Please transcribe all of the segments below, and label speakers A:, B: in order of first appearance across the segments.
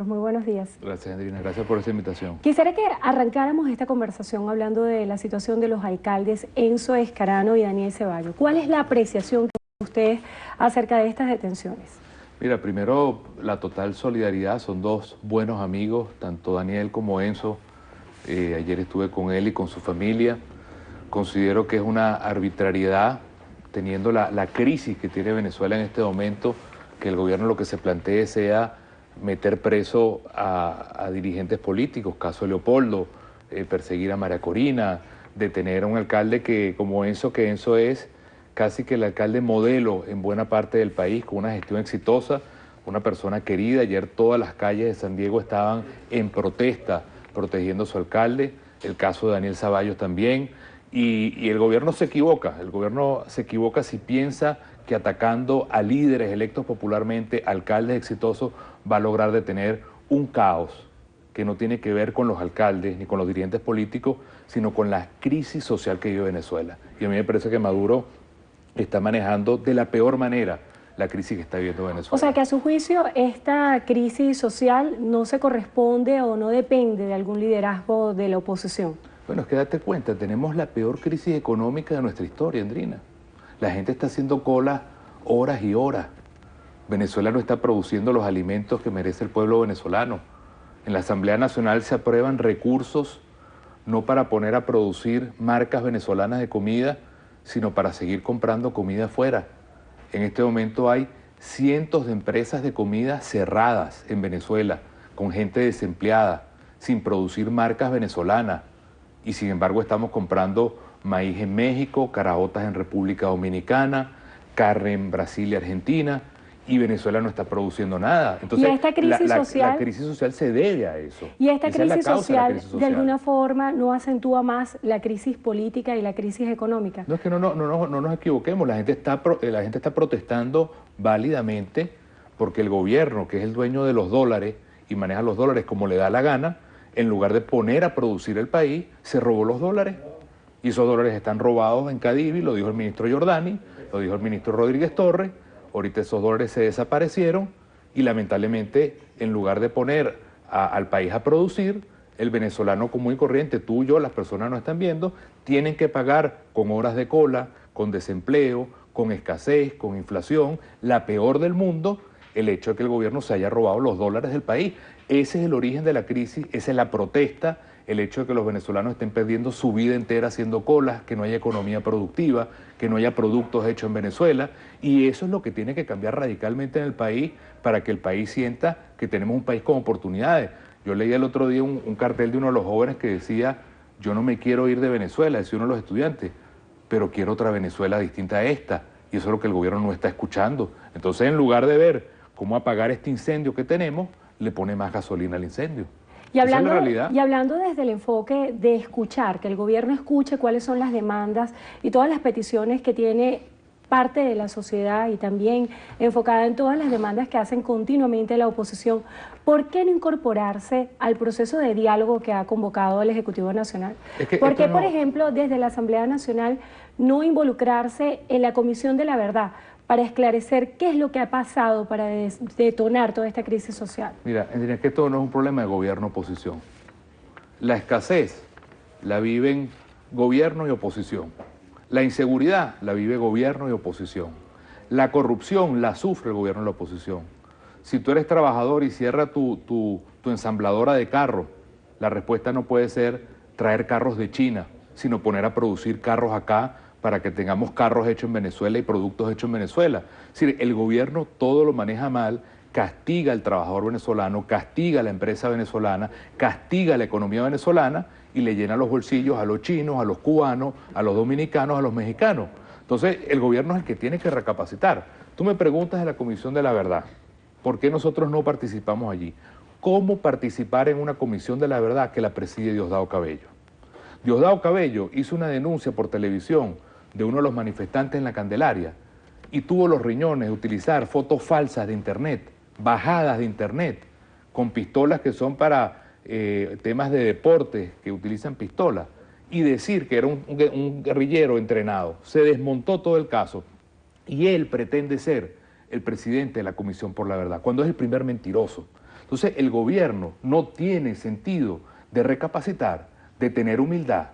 A: Muy buenos días.
B: Gracias, Andrina. Gracias por esta invitación.
A: Quisiera que arrancáramos esta conversación hablando de la situación de los alcaldes Enzo Escarano y Daniel Ceballos. ¿Cuál es la apreciación que tienen ustedes acerca de estas detenciones?
B: Mira, primero, la total solidaridad. Son dos buenos amigos, tanto Daniel como Enzo. Ayer estuve con él y con su familia. Considero que es una arbitrariedad, teniendo la crisis que tiene Venezuela en este momento, que el gobierno lo que se plantee sea meter preso a dirigentes políticos, caso Leopoldo, perseguir a María Corina, detener a un alcalde que Enzo es casi que el alcalde modelo en buena parte del país, con una gestión exitosa, una persona querida. Ayer todas las calles de San Diego estaban en protesta, protegiendo a su alcalde, el caso de Daniel Ceballos también, y el gobierno se equivoca si piensa que atacando a líderes electos popularmente, alcaldes exitosos, va a lograr detener un caos que no tiene que ver con los alcaldes ni con los dirigentes políticos, sino con la crisis social que vive Venezuela. Y a mí me parece que Maduro está manejando de la peor manera la crisis que está viviendo Venezuela.
A: O sea que a su juicio esta crisis social no se corresponde o no depende de algún liderazgo de la oposición.
B: Bueno, es que date cuenta, tenemos la peor crisis económica de nuestra historia, Andrina. La gente está haciendo cola horas y horas. Venezuela no está produciendo los alimentos que merece el pueblo venezolano. En la Asamblea Nacional se aprueban recursos no para poner a producir marcas venezolanas de comida, sino para seguir comprando comida afuera. En este momento hay cientos de empresas de comida cerradas en Venezuela, con gente desempleada, sin producir marcas venezolanas. Y sin embargo estamos comprando maíz en México, caraotas en República Dominicana, carne en Brasil y Argentina, y Venezuela no está produciendo nada. Entonces,
A: ¿y esta crisis social?
B: La crisis social se debe a eso.
A: ¿Y esta crisis social de alguna forma no acentúa más la crisis política y la crisis económica?
B: No, es que no nos equivoquemos. La gente está protestando válidamente porque el gobierno, que es el dueño de los dólares y maneja los dólares como le da la gana, en lugar de poner a producir el país, se robó los dólares. Y esos dólares están robados en Cadivi, lo dijo el ministro Giordani, lo dijo el ministro Rodríguez Torres. Ahorita esos dólares se desaparecieron y lamentablemente, en lugar de poner al país a producir, el venezolano común y corriente, tú y yo, las personas no están viendo, tienen que pagar con horas de cola, con desempleo, con escasez, con inflación, la peor del mundo, el hecho de que el gobierno se haya robado los dólares del país. Ese es el origen de la crisis, esa es la protesta, el hecho de que los venezolanos estén perdiendo su vida entera haciendo colas, que no haya economía productiva, que no haya productos hechos en Venezuela, y eso es lo que tiene que cambiar radicalmente en el país para que el país sienta que tenemos un país con oportunidades. Yo leí el otro día un cartel de uno de los jóvenes que decía: yo no me quiero ir de Venezuela, decía uno de los estudiantes, pero quiero otra Venezuela distinta a esta, y eso es lo que el gobierno no está escuchando. Entonces, en lugar de ver cómo apagar este incendio que tenemos, le pone más gasolina al incendio.
A: Y hablando desde el enfoque de escuchar, que el gobierno escuche cuáles son las demandas y todas las peticiones que tiene parte de la sociedad y también enfocada en todas las demandas que hacen continuamente la oposición, ¿por qué no incorporarse al proceso de diálogo que ha convocado el Ejecutivo Nacional? ¿Por qué, por ejemplo, desde la Asamblea Nacional no involucrarse en la Comisión de la Verdad para esclarecer qué es lo que ha pasado para detonar toda esta crisis social?
B: Mira, es que esto no es un problema de gobierno-oposición. La escasez la viven gobierno y oposición. La inseguridad la vive gobierno y oposición. La corrupción la sufre el gobierno y la oposición. Si tú eres trabajador y cierra tu ensambladora de carros, la respuesta no puede ser traer carros de China, sino poner a producir carros acá para que tengamos carros hechos en Venezuela y productos hechos en Venezuela. Es decir, el gobierno todo lo maneja mal, castiga al trabajador venezolano, castiga a la empresa venezolana, castiga a la economía venezolana y le llena los bolsillos a los chinos, a los cubanos, a los dominicanos, a los mexicanos. Entonces, el gobierno es el que tiene que recapacitar. Tú me preguntas de la Comisión de la Verdad, ¿por qué nosotros no participamos allí? ¿Cómo participar en una Comisión de la Verdad que la preside Diosdado Cabello? Diosdado Cabello hizo una denuncia por televisión de uno de los manifestantes en la Candelaria y tuvo los riñones de utilizar fotos falsas de internet, bajadas de internet, con pistolas que son para temas de deportes, que utilizan pistolas, y decir que era un guerrillero entrenado. Se desmontó todo el caso y él pretende ser el presidente de la Comisión por la Verdad, cuando es el primer mentiroso. Entonces el gobierno no tiene sentido de recapacitar, de tener humildad,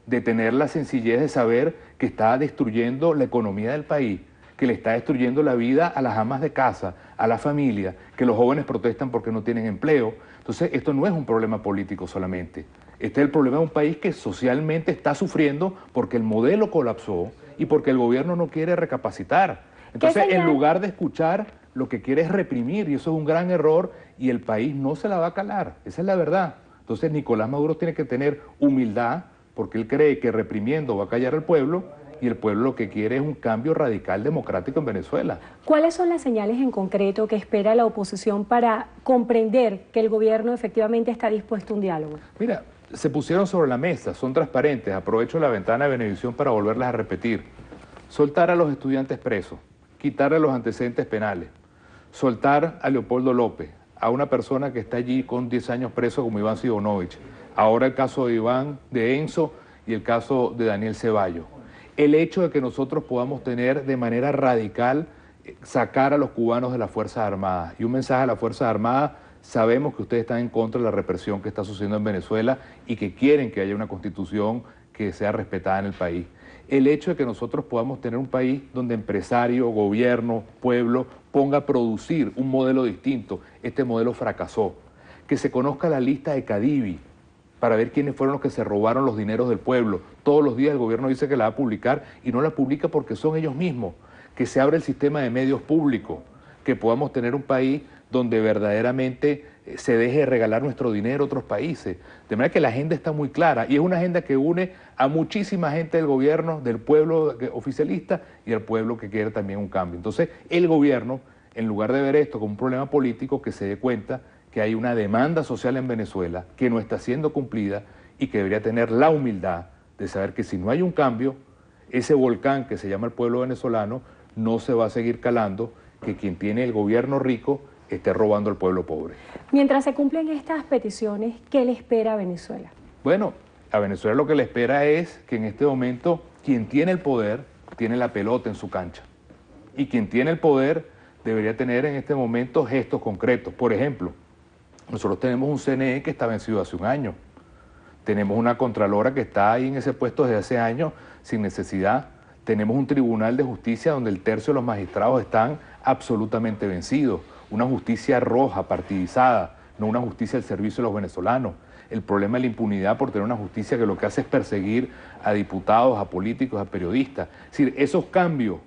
B: de tener la sencillez de saber que está destruyendo la economía del país, que le está destruyendo la vida a las amas de casa, a la familia, que los jóvenes protestan porque no tienen empleo. Entonces esto no es un problema político solamente. Este es el problema de un país que socialmente está sufriendo porque el modelo colapsó y porque el gobierno no quiere recapacitar. Entonces, en lugar de escuchar, lo que quiere es reprimir, y eso es un gran error, y el país no se la va a calar. Esa es la verdad. Entonces, Nicolás Maduro tiene que tener humildad, porque él cree que reprimiendo va a callar al pueblo, y el pueblo lo que quiere es un cambio radical democrático en Venezuela.
A: ¿Cuáles son las señales en concreto que espera la oposición para comprender que el gobierno efectivamente está dispuesto a un diálogo?
B: Mira, se pusieron sobre la mesa, son transparentes, aprovecho la ventana de Venevisión para volverlas a repetir. Soltar a los estudiantes presos, quitarle los antecedentes penales, soltar a Leopoldo López, a una persona que está allí con 10 años preso como Iván Sidonovich, ahora el caso de Iván, de Enzo y el caso de Daniel Ceballos. El hecho de que nosotros podamos tener de manera radical sacar a los cubanos de las Fuerzas Armadas. Y un mensaje a las Fuerzas Armadas: sabemos que ustedes están en contra de la represión que está sucediendo en Venezuela y que quieren que haya una constitución que sea respetada en el país. El hecho de que nosotros podamos tener un país donde empresario, gobierno, pueblo ponga a producir un modelo distinto. Este modelo fracasó. Que se conozca la lista de Cadivi para ver quiénes fueron los que se robaron los dineros del pueblo. Todos los días el gobierno dice que la va a publicar y no la publica porque son ellos mismos. Que se abra el sistema de medios públicos, que podamos tener un país donde verdaderamente se deje de regalar nuestro dinero a otros países. De manera que la agenda está muy clara y es una agenda que une a muchísima gente del gobierno, del pueblo oficialista y al pueblo que quiere también un cambio. Entonces el gobierno, en lugar de ver esto como un problema político, que se dé cuenta que hay una demanda social en Venezuela que no está siendo cumplida y que debería tener la humildad de saber que si no hay un cambio, ese volcán que se llama el pueblo venezolano no se va a seguir calando, que quien tiene el gobierno rico esté robando al pueblo pobre.
A: Mientras se cumplen estas peticiones, ¿qué le espera a Venezuela?
B: Bueno, a Venezuela lo que le espera es que en este momento quien tiene el poder tiene la pelota en su cancha. Y quien tiene el poder debería tener en este momento gestos concretos. Por ejemplo, nosotros tenemos un CNE que está vencido hace un año. Tenemos una Contralora que está ahí en ese puesto desde hace años sin necesidad. Tenemos un Tribunal de Justicia donde el tercio de los magistrados están absolutamente vencidos. Una justicia roja, partidizada, no una justicia al servicio de los venezolanos. El problema de la impunidad por tener una justicia que lo que hace es perseguir a diputados, a políticos, a periodistas. Es decir, esos cambios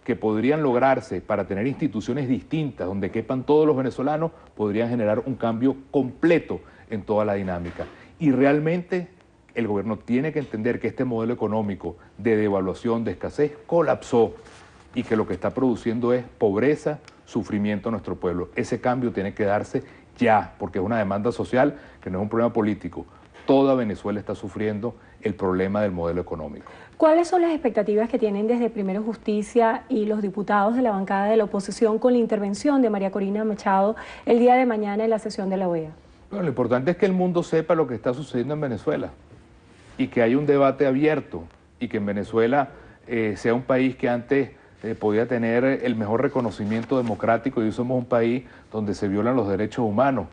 B: que podrían lograrse para tener instituciones distintas donde quepan todos los venezolanos podrían generar un cambio completo en toda la dinámica. Y realmente el gobierno tiene que entender que este modelo económico de devaluación, de escasez, colapsó y que lo que está produciendo es pobreza, sufrimiento a nuestro pueblo. Ese cambio tiene que darse ya, porque es una demanda social que no es un problema político. Toda Venezuela está sufriendo el problema del modelo económico.
A: ¿Cuáles son las expectativas que tienen desde Primero Justicia y los diputados de la bancada de la oposición con la intervención de María Corina Machado el día de mañana en la sesión de la OEA?
B: Bueno, lo importante es que el mundo sepa lo que está sucediendo en Venezuela y que hay un debate abierto y que en Venezuela sea un país que antes podía tener el mejor reconocimiento democrático y hoy somos un país donde se violan los derechos humanos,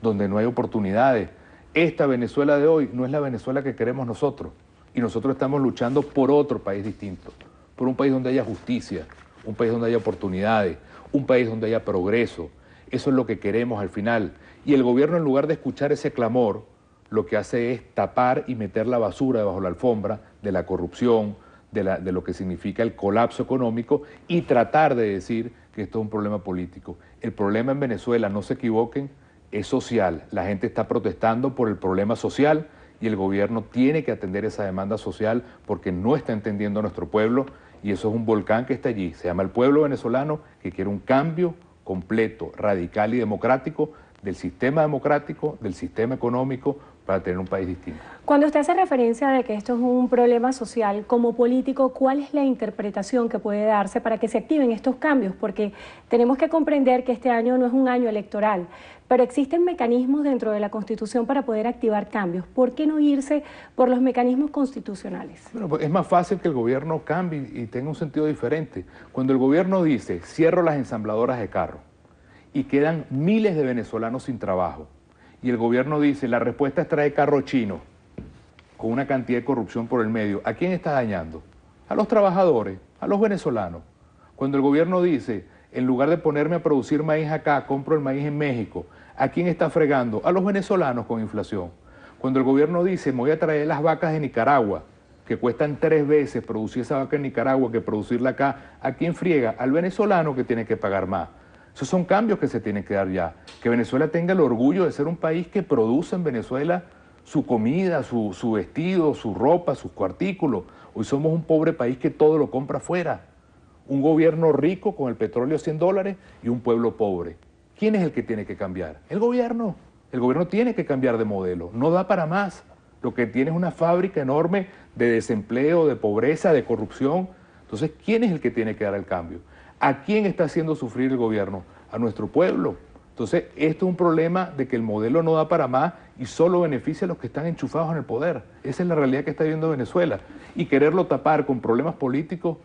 B: donde no hay oportunidades. Esta Venezuela de hoy no es la Venezuela que queremos nosotros y nosotros estamos luchando por otro país distinto, por un país donde haya justicia, un país donde haya oportunidades, un país donde haya progreso. Eso es lo que queremos al final. Y el gobierno, en lugar de escuchar ese clamor, lo que hace es tapar y meter la basura debajo de la alfombra de la corrupción, de lo que significa el colapso económico y tratar de decir que esto es un problema político. El problema en Venezuela, no se equivoquen, es social. La gente está protestando por el problema social y el gobierno tiene que atender esa demanda social porque no está entendiendo a nuestro pueblo y eso es un volcán que está allí. Se llama el pueblo venezolano que quiere un cambio completo, radical y democrático del sistema democrático, del sistema económico, para tener un país distinto.
A: Cuando usted hace referencia de que esto es un problema social, como político, ¿cuál es la interpretación que puede darse para que se activen estos cambios? Porque tenemos que comprender que este año no es un año electoral, pero existen mecanismos dentro de la Constitución para poder activar cambios. ¿Por qué no irse por los mecanismos constitucionales?
B: Bueno, pues es más fácil que el gobierno cambie y tenga un sentido diferente. Cuando el gobierno dice, cierro las ensambladoras de carros, y quedan miles de venezolanos sin trabajo. Y el gobierno dice, la respuesta es traer carro chino, con una cantidad de corrupción por el medio. ¿A quién está dañando? A los trabajadores, a los venezolanos. Cuando el gobierno dice, en lugar de ponerme a producir maíz acá, compro el maíz en México, ¿a quién está fregando? A los venezolanos con inflación. Cuando el gobierno dice, me voy a traer las vacas de Nicaragua, que cuestan 3 veces producir esa vaca en Nicaragua que producirla acá, ¿a quién friega? Al venezolano que tiene que pagar más. Esos son cambios que se tienen que dar ya. Que Venezuela tenga el orgullo de ser un país que produce en Venezuela su comida, su vestido, su ropa, sus artículos. Hoy somos un pobre país que todo lo compra afuera. Un gobierno rico con el petróleo a $100 y un pueblo pobre. ¿Quién es el que tiene que cambiar? El gobierno. El gobierno tiene que cambiar de modelo. No da para más. Lo que tiene es una fábrica enorme de desempleo, de pobreza, de corrupción. Entonces, ¿quién es el que tiene que dar el cambio? ¿A quién está haciendo sufrir el gobierno? A nuestro pueblo. Entonces, esto es un problema de que el modelo no da para más y solo beneficia a los que están enchufados en el poder. Esa es la realidad que está viviendo Venezuela. Y quererlo tapar con problemas políticos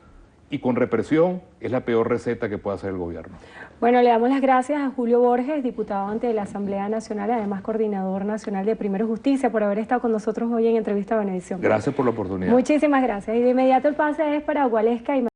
B: y con represión es la peor receta que puede hacer el gobierno.
A: Bueno, le damos las gracias a Julio Borges, diputado ante la Asamblea Nacional, además coordinador nacional de Primero Justicia, por haber estado con nosotros hoy en Entrevista a Venevisión.
B: Gracias por la oportunidad.
A: Muchísimas gracias. Y de inmediato el pase es para Gualesca y